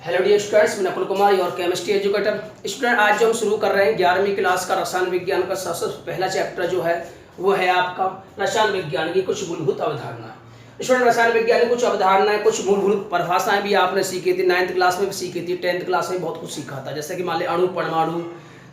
Hello dear students, मैं नकुल कुमार और chemistry educator. Student, आज जो हम शुरू कर रहे हैं 11वीं क्लास का रसायन विज्ञान का सबसे पहला चैप्टर जो है वो है आपका रसायन विज्ञान की कुछ मूलभूत अवधारणा। स्टूडेंट, रसायन विज्ञान की कुछ अवधारणाएं, कुछ मूलभूत परिभाषाएं भी आपने सीखी थी, 9th क्लास में भी सीखी थी, 10th क्लास में बहुत कुछ सीखा था। जैसे कि मान लें अणु, परमाणु,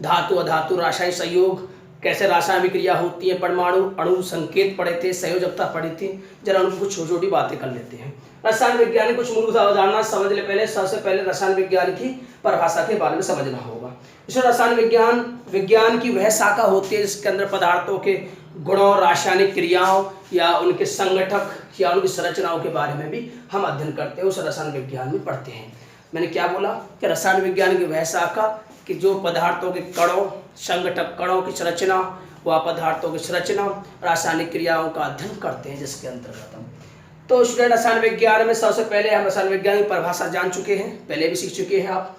धातु, अधातु, रासायनिक संयोग, कैसे रासायनिक विक्रिया होती है, परमाणु अणु संकेत पढ़े थे, संयोजकता पढ़ी थी। जरा उनको कुछ छोटी छोटी बातें कर लेते हैं। रसायन विज्ञान की कुछ मूलभूत अवधारणा समझ ले। पहले सबसे पहले रसायन विज्ञान की परिभाषा के बारे में समझना होगा। इसमें रसायन विज्ञान की वह शाखा होती है जिसके अंदर पदार्थों के गुणों, रासायनिक क्रियाओं या उनके संगठक या उनकी संरचनाओं के बारे में भी हम अध्ययन करते हैं, उस रसायन विज्ञान में पढ़ते हैं। मैंने क्या बोला कि रसायन विज्ञान की वह शाखा कि जो पदार्थों के कणों, संगठक कणों की संरचना व पदार्थों की संरचना, रासायनिक क्रियाओं का अध्ययन करते हैं जिसके अंतर्गत हम। तो स्टूडेंट, रसायन विज्ञान में सबसे पहले हम रसायन विज्ञान की परिभाषा जान चुके हैं, पहले भी सीख चुके हैं आप।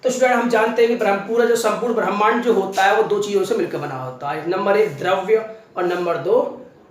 तो स्टूडेंट, हम जानते हैं कि पूरा जो संपूर्ण ब्रह्मांड जो होता है वो दो चीजों से मिलकर बना होता है। नंबर 1 द्रव्य और नंबर 2,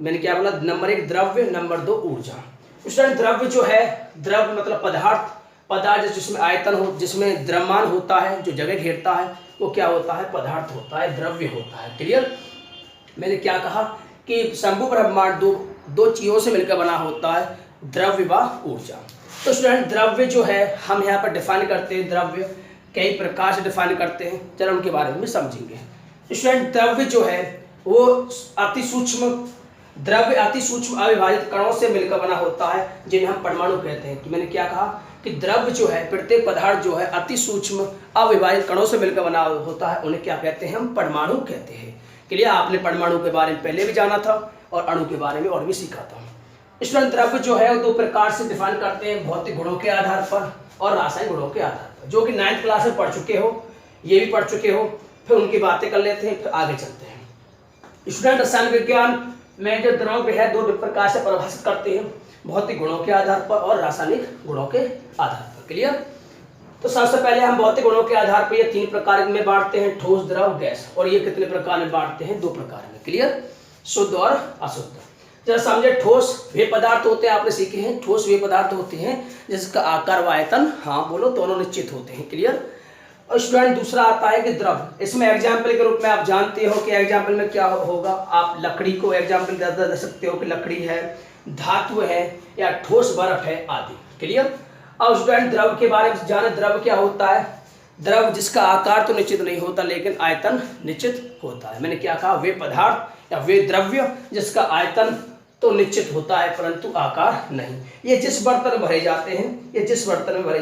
मैंने क्या बोला, नंबर 1 द्रव्य, नंबर 2 ऊर्जा। स्टूडेंट, द्रव्य जो है, द्रव्य मतलब पदार्थ जिसमें आयतन हो, जिसमें द्रव्यमान होता है, जो जगह घेरता है, वो क्या होता है, पदार्थ होता है, द्रव्य होता है। क्लियर? मैंने क्या कहा कि संपूर्ण ब्रह्मांड दो चीजों से मिलकर बना होता है, द्रव्य व ऊर्जा। तो स्टूडेंट, द्रव्य जो है हम यहाँ पर डिफाइन करते हैं, द्रव्य कई प्रकार से डिफाइन करते हैं, चलो उनके बारे में समझेंगे। स्टूडेंट, द्रव्य जो है वो अति सूक्ष्म अविभाजित कणों से मिलकर बना होता है, जिन्हें हम परमाणु कहते हैं। कि मैंने क्या कहा कि द्रव्य जो है, प्रत्येक पदार्थ जो है अति सूक्ष्म अविभाजित कणों से मिलकर बना होता है, उन्हें क्या कहते हैं, हम परमाणु कहते हैं। क्लियर? आपने परमाणु के बारे में पहले भी जाना था और अणु के बारे में और भी सीखा था। स्टूडेंट, द्रव्य जो है वो दो प्रकार से डिफाइन करते हैं, भौतिक गुणों के आधार पर और रासायनिक गुणों के आधार पर, जो कि 9th क्लास में पढ़ चुके हो, ये भी पढ़ चुके हो। फिर उनकी बातें कर लेते हैं, फिर आगे चलते हैं। स्टूडेंट, रसायन विज्ञान में जो द्रव्य है दो प्रकार से परिभाषित करते हैं, भौतिक गुणों के आधार पर और रासायनिक गुणों के आधार पर। क्लियर? तो सबसे पहले हम भौतिक गुणों के आधार पर ये 3 प्रकार में बांटते हैं, ठोस, द्रव, गैस। और ये कितने प्रकार में बांटते हैं? 2 प्रकार में। क्लियर? शुद्ध और अशुद्ध। जरा समझे, ठोस वे पदार्थ होते हैं, आपने सीखे हैं, ठोस वे पदार्थ होते हैं जिसका आकार व आयतन, हाँ बोलो, दोनों निश्चित होते हैं। क्लियर? और स्टूडेंट, दूसरा आता है कि द्रव। इसमें एग्जाम्पल के रूप में आप जानते हो कि एग्जाम्पल में क्या होगा, आप लकड़ी को एग्जाम्पल दे सकते हो कि लकड़ी है, धातु है या ठोस बर्फ है आदि। क्लियर? अब स्टूडेंट, द्रव के बारे में जाने, द्रव क्या होता है? द्रव जिसका आकार तो निश्चित नहीं होता लेकिन आयतन निश्चित होता है। मैंने क्या कहा, वे पदार्थ या वे द्रव्य जिसका आयतन तो निश्चित होता है परंतु आकार नहीं। ये जिस बर्तन में भरे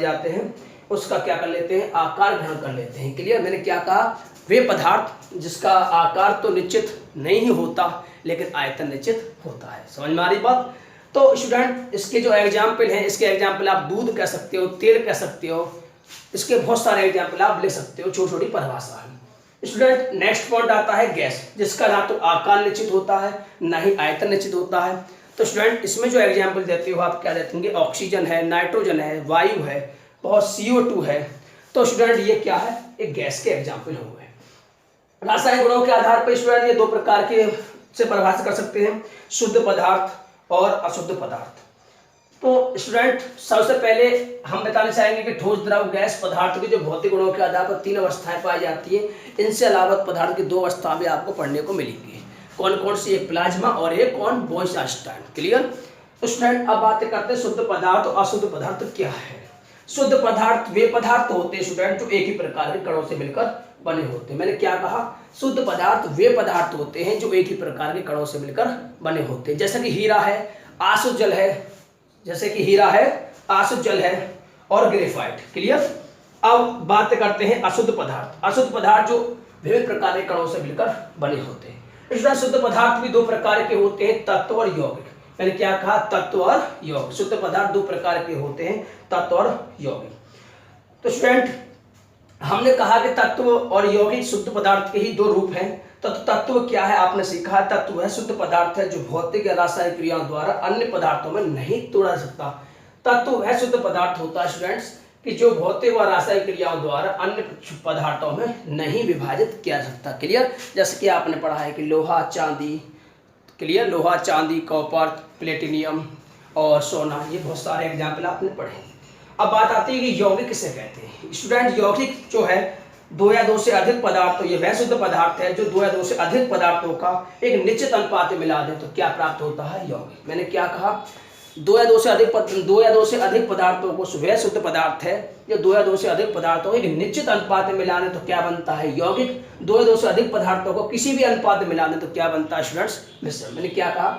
जाते हैं उसका क्या कर लेते हैं, आकार ग्रहण कर लेते हैं। क्लियर? मैंने क्या कहा, वे पदार्थ जिसका आकार तो निश्चित नहीं होता लेकिन आयतन निश्चित होता है। समझ में आ रही बात? तो स्टूडेंट, इसके जो एग्जाम्पल हैं, इसके एग्जाम्पल आप दूध कह सकते हो, तेल कह सकते हो, इसके बहुत सारे एग्जाम्पल आप ले सकते हो, छोटी छोटी परिभाषा है। स्टूडेंट, नेक्स्ट पॉइंट आता है गैस, जिसका ना तो आकार निश्चित होता है ना ही आयतन निश्चित होता है। तो स्टूडेंट, इसमें जो एग्जाम्पल देते हो आप क्या देते होंगे, ऑक्सीजन है, नाइट्रोजन है, वायु है, बहुत CO2 है। तो स्टूडेंट, ये क्या है, एक गैस के एग्जाम्पल हो गए। रासायनिक गुणों के आधार पर स्टूडेंट ये 2 प्रकार के से परिभाषित कर सकते हैं, शुद्ध पदार्थ और अशुद्ध पदार्थ। तो स्टूडेंट, सबसे पहले हम बताना चाहेंगे कि ठोस, द्रव, गैस पदार्थ के जो भौतिक गुणों के आधार पर 3 अवस्थाएं पाई जाती है। इनसे अलावा पदार्थ की 2 अवस्था भी आपको पढ़ने को मिलेंगी। कौन कौन सी? एक प्लाज्मा और एक कौन, बोयस-आइंस्टाइन। क्लियर? तो स्टूडेंट, अब बातें करते हैं शुद्ध पदार्थ और अशुद्ध पदार्थ क्या है। शुद्ध पदार्थ वे पदार्थ होते हैं स्टूडेंट जो एक ही प्रकार के कणों से मिलकर बने होते हैं। मैंने क्या कहा, शुद्ध पदार्थ वे पदार्थ होते हैं जो एक ही प्रकार के कणों से मिलकर बने होते हैं। जैसे कि हीरा है, आसुत जल है, आसुत जल है और ग्रेफाइट। क्लियर? अब बात करते हैं अशुद्ध पदार्थ। अशुद्ध पदार्थ जो विभिन्न प्रकार के कणों से मिलकर बने होते हैं। इसलिए शुद्ध पदार्थ भी 2 प्रकार के होते हैं, तत्व और यौगिक। मैंने क्या कहा, तत्व और यौगिक। शुद्ध पदार्थ 2 प्रकार के होते हैं, तत्व और यौगिक। तो स्टूडेंट, हमने कहा कि तत्व और यौगिक शुद्ध पदार्थ के ही 2 रूप हैं। तो तत्व क्या है, आपने सीखा। तत्व है शुद्ध पदार्थ है जो भौतिक या रासायनिक क्रियाओं द्वारा अन्य पदार्थों में नहीं तोड़ा सकता। तत्व है शुद्ध पदार्थ होता है स्टूडेंट्स कि जो भौतिक व रासायनिक क्रियाओं द्वारा अन्य पदार्थों में नहीं विभाजित किया जा सकता। क्लियर? जैसे कि आपने पढ़ा है कि लोहा, चांदी, क्लियर, लोहा, चांदी, कॉपर, प्लेटिनियम और सोना, ये बहुत सारे एग्जाम्पल आपने पढ़े। अब बात आती है कि यौगिक किसे कहते हैं। स्टूडेंट, यौगिक जो है 2 या 2 से अधिक पदार्थों, ये वह शुद्ध पदार्थ है जो 2 या 2 से अधिक पदार्थों का एक निश्चित अनुपात में मिला दे तो क्या प्राप्त होता है, यौगिक। मैंने क्या कहा, 2 या 2 से अधिक पदार्थों को वह शुद्ध पदार्थ है जो 2 या 2 से अधिक पदार्थों को एक निश्चित अनुपात में मिला दे तो क्या बनता है, यौगिक। 2 या 2 से अधिक पदार्थों को किसी भी अनुपात में मिला दे तो क्या बनता है स्टूडेंट्स, मिश्रण। मैंने क्या कहा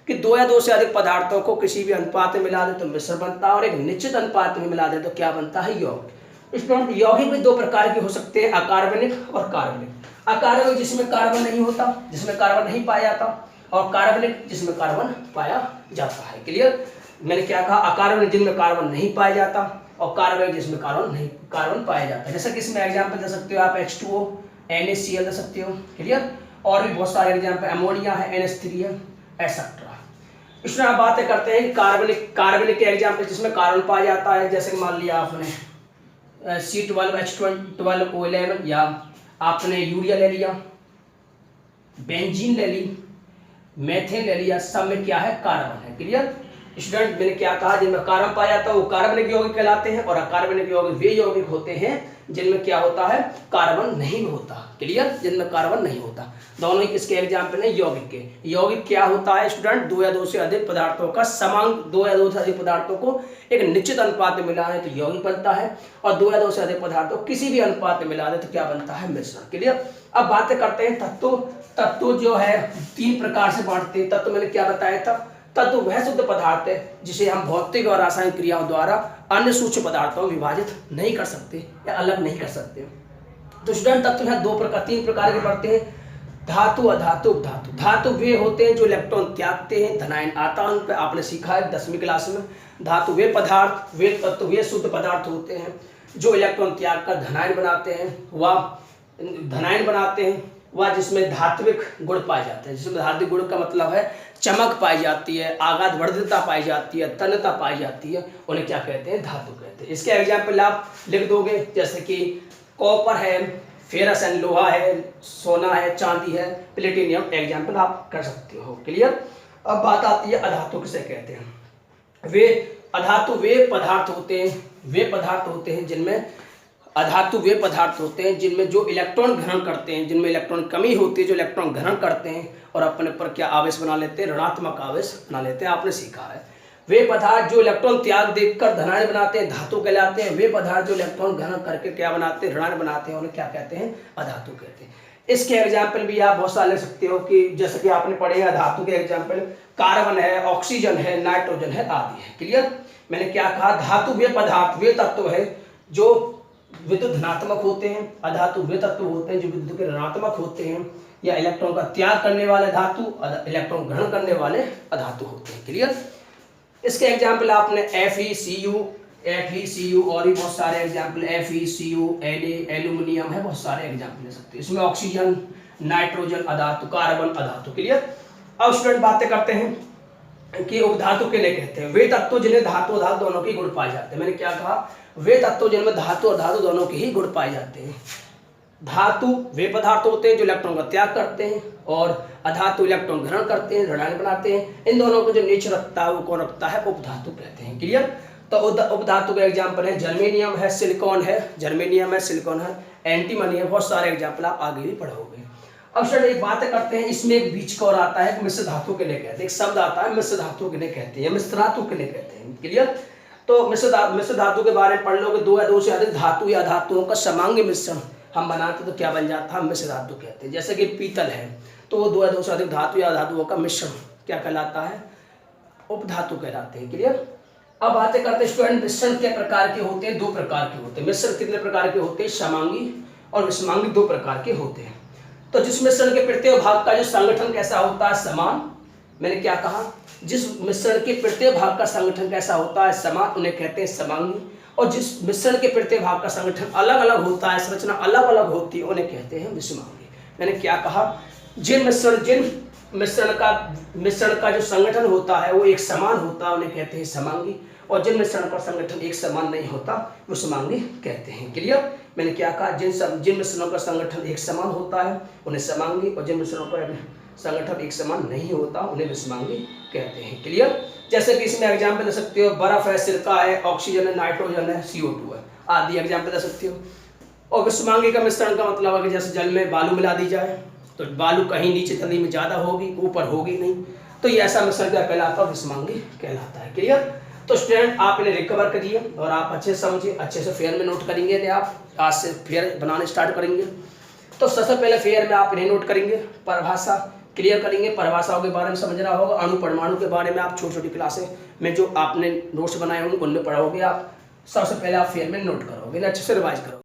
कि 2 या 2 से अधिक पदार्थों को किसी भी अनुपात में मिला दे तो मिश्रण बनता है, और एक निश्चित अनुपात में मिला दे तो क्या बनता है, यौगिक। स्टूडेंट, यौगिक भी 2 प्रकार के हो सकते हैं, अकार्बनिक और कार्बनिक। अकार्बनिक जिसमें कार्बन नहीं होता, जिसमें कार्बन नहीं पाया जाता, और कार्बनिक जिसमें कार्बन पाया जाता है। क्लियर। मैंने क्या कहा, अकार्बनिक जिनमें कार्बन नहीं पाया जाता, और कार्बनिक जिसमें कार्बन पाया जाता है। जैसे कि इसमें एग्जांपल दे सकते हो आप H2O, NaCl दे सकते हो। क्लियर। और भी बहुत सारे एग्जांपल, अमोनिया है, NH3 है, एक्सेट्रा। इसमें आप बातें करते हैं कार्बनिक के एग्जांपल जिसमें कार्बन पाया जाता है, जैसे कि मान लिया आपने C12H12O11, या आपने यूरिया ले लिया, बेंजीन ले ली, मेथेन ले लिया, सब में क्या है, कार्बन है। क्लियर। स्टूडेंट, मैंने क्या कहा, जिनमें कार्बन पाया जाता है वो कार्बनिक यौगिक कहलाते हैं, और अकार्बनिक यौगिक वे यौगिक होते हैं जिनमें क्या होता है, कार्बन नहीं होता। क्लियर। जिनमें कार्बन नहीं होता। दोनों ही किसके एग्जाम्पल है, यौगिक के। यौगिक क्या होता है स्टूडेंट, 2 या 2 से अधिक पदार्थों का समान, 2 या 2 से अधिक पदार्थों को एक निश्चित अनुपात में मिला है तो यौगिक बनता है, और 2 या 2 से अधिक पदार्थों किसी भी अनुपात में मिला दे तो क्या बनता है, मिश्रण। क्लियर। अब बातें करते हैं तत्व जो है 3 प्रकार से बांटते हैं। तत्व मैंने क्या बताया था, तत्व वह शुद्ध पदार्थ है जिसे हम भौतिक और रासायनिक क्रियाओं द्वारा अन्य सूक्ष्म पदार्थों में विभाजित नहीं कर सकते या अलग नहीं कर सकते। तो स्टूडेंट, तत्व है 3 प्रकार के पड़ते हैं, धातु, अधातु, उपधातु। धातु वे होते हैं जो इलेक्ट्रॉन त्यागते हैं, धनायन आता है उन पर, आपने सीखा है 10वीं क्लास में। धातु वे पदार्थ, वे तत्व, वे शुद्ध पदार्थ होते हैं जो इलेक्ट्रॉन त्याग कर धनायन बनाते हैं, वह जिसमें धात्विक गुण पाए जाते हैं। जिसमें धात्विक गुण का मतलब है चमक पाई जाती है, आघात वर्धितता पाई जाती है, तन्यता पाई जाती है, उन्हें क्या कहते हैं, धातु कहते हैं। इसके एग्जाम्पल आप लिख दोगे, जैसे कि कॉपर है, फेरस है, लोहा है, सोना है, चांदी है, प्लेटिनियम, एग्जाम्पल आप कर सकते हो। क्लियर। अब बात आती है अधातु किसे कहते हैं। अधातु वे पदार्थ होते हैं जिनमें अधातु वे पदार्थ होते हैं जिनमें जो इलेक्ट्रॉन ग्रहण करते हैं, जिनमें इलेक्ट्रॉन कमी होती है, जो इलेक्ट्रॉन ग्रहण करते हैं और अपने पर क्या आवेश बना लेते हैं, ऋणात्मक आवेश बना लेते हैं। आपने सीखा है। वे पदार्थ जो इलेक्ट्रॉन त्याग देकर धनायन बनाते हैं धातु कहलाते हैं। वे पदार्थ जो इलेक्ट्रॉन ग्रहण करके क्या बनाते हैं, ऋणायन बनाते हैं, उन्हें क्या कहते हैं, अधातु कहते हैं। इसके एग्जाम्पल भी आप बहुत सारे ले सकते हो, कि जैसे कि आपने पढ़े हैं धातु के एग्जाम्पल कार्बन है, ऑक्सीजन है, नाइट्रोजन है, आदि है। क्लियर। मैंने क्या कहा, धातु वे पदार्थ, वे तत्व है जो विद्युत धनात्मक होते हैं, अधातु वे तत्व होते हैं जो विद्युत के ऋणात्मक होते हैं, या इलेक्ट्रॉन का त्याग करने वाले धातु, इलेक्ट्रॉन ग्रहण करने वाले अधातु होते हैं। क्लियर। इसके एग्जाम्पल आपने FeCu और भी बहुत सारे एग्जाम्पल, FeCu, Na, एल्यूमिनियम है, बहुत सारे एग्जाम्पल ले सकते हैं। इसमें ऑक्सीजन, नाइट्रोजन अधातु, कार्बन अधातु। क्लियर। अब स्टूडेंट बातें करते हैं कि उपधातु किन्हें कहते हैं। वे तत्व जिन्हें धातु और धातु दोनों के गुण पाए जाते हैं। मैंने क्या कहा, वे तत्व जिनमें धातु और धातु दोनों के ही गुण पाए जाते हैं। धातु वे पदार्थ होते हैं जो इलेक्ट्रॉन का त्याग करते हैं, और अधातु इलेक्ट्रॉन ग्रहण करते हैं, ऋणायन बनाते हैं। इन दोनों को जो नेचर रखता है वो कौन रखता है, उपधातु कहते हैं। क्लियर। तो उपधातु का एग्जाम्पल है जर्मेनियम है, सिलिकॉन है, एंटीमनी है, बहुत सारे एग्जाम्पल आप आगे भी पढ़ोगे। अब सर एक बात करते हैं, इसमें एक बीच का और आता है, मिश्र धातु के लिए कहते हैं। एक शब्द आता है मिश्र धातु के लिए कहते हैं, मिश्र धातु के लिए कहते हैं। क्लियर। तो मिश्र धातु के बारे में पढ़ लोगे, 2 या 2 से अधिक धातु या धातुओं का समांगी मिश्रण हम बनाते तो क्या बन जाता है, मिश्र धातु कहते हैं। जैसे कि पीतल है तो वो 2 या 2 से अधिक धातु या धातुओं का मिश्रण क्या कहलाता है, उपधातु कहलाते हैं। क्लियर। अब बातें करते हैं स्टूडेंट, मिश्रण के प्रकार के होते हैं, 2 प्रकार के होते हैं। मिश्रण कितने प्रकार के होते हैं, समांगी और विषमांगी 2 प्रकार के होते हैं। तो जिस मिश्रण के प्रत्येक भाग का जो संगठन कैसा होता है, समान। मैंने क्या कहा, जिस मिश्रण के प्रत्येक भाग का संगठन कैसा होता है, समान, उन्हें कहते हैं समांगी। और जिस मिश्रण के प्रत्येक भाग का संगठन अलग अलग होता है, संरचना अलग अलग होती है, उन्हें कहते हैं विषमांगी। मैंने क्या कहा, जिन मिश्रण का जो संगठन होता है वो एक समान होता है, उन्हें कहते हैं समांगी। और जिन मिश्रण का संगठन एक समान नहीं होता विषमांगी कहते हैं। क्लियर। मैंने क्या कहा, जिन मिश्रणों का संगठन एक समान होता है उन्हें समांगी, और जिन मिश्रणों का संगठन एक समान नहीं होता उन्हें विषमांगी कहते हैं। क्लियर? जैसे कि इसमें एग्जाम्पल दे सकते हो, बर्फ है, सिरका है, ऑक्सीजन है, नाइट्रोजन है, CO2 है, आदि एग्जाम्पल दे सकते हो। और विषमांगी का मिश्रण का मतलब है कि जैसे जल में बालू मिला दी जाए तो बालू कहीं नीचे तली में ज़्यादा होगी, ऊपर होगी नहीं, तो ये ऐसा मिश्रण क्या कहलाता है? विषमांगी कहलाता है। क्लियर? तो स्टूडेंट आप इन्हें रिकवर करिए और आप अच्छे से समझिए, अच्छे से फेयर में नोट करेंगे। तो आप आज से फेयर बनाने स्टार्ट करेंगे। तो सबसे पहले फेयर में आप इन्हें नोट करेंगे, परिभाषा क्लियर करेंगे, परिभाषाओं के बारे में समझना होगा, अणु परमाणु के बारे में आप छोटी छोटी क्लासें में जो आपने नोट्स बनाए होंगे उनमें पढ़ोगे। आप सबसे पहले आप फेयर में नोट करोगे, अच्छे से रिवाइज करोगे।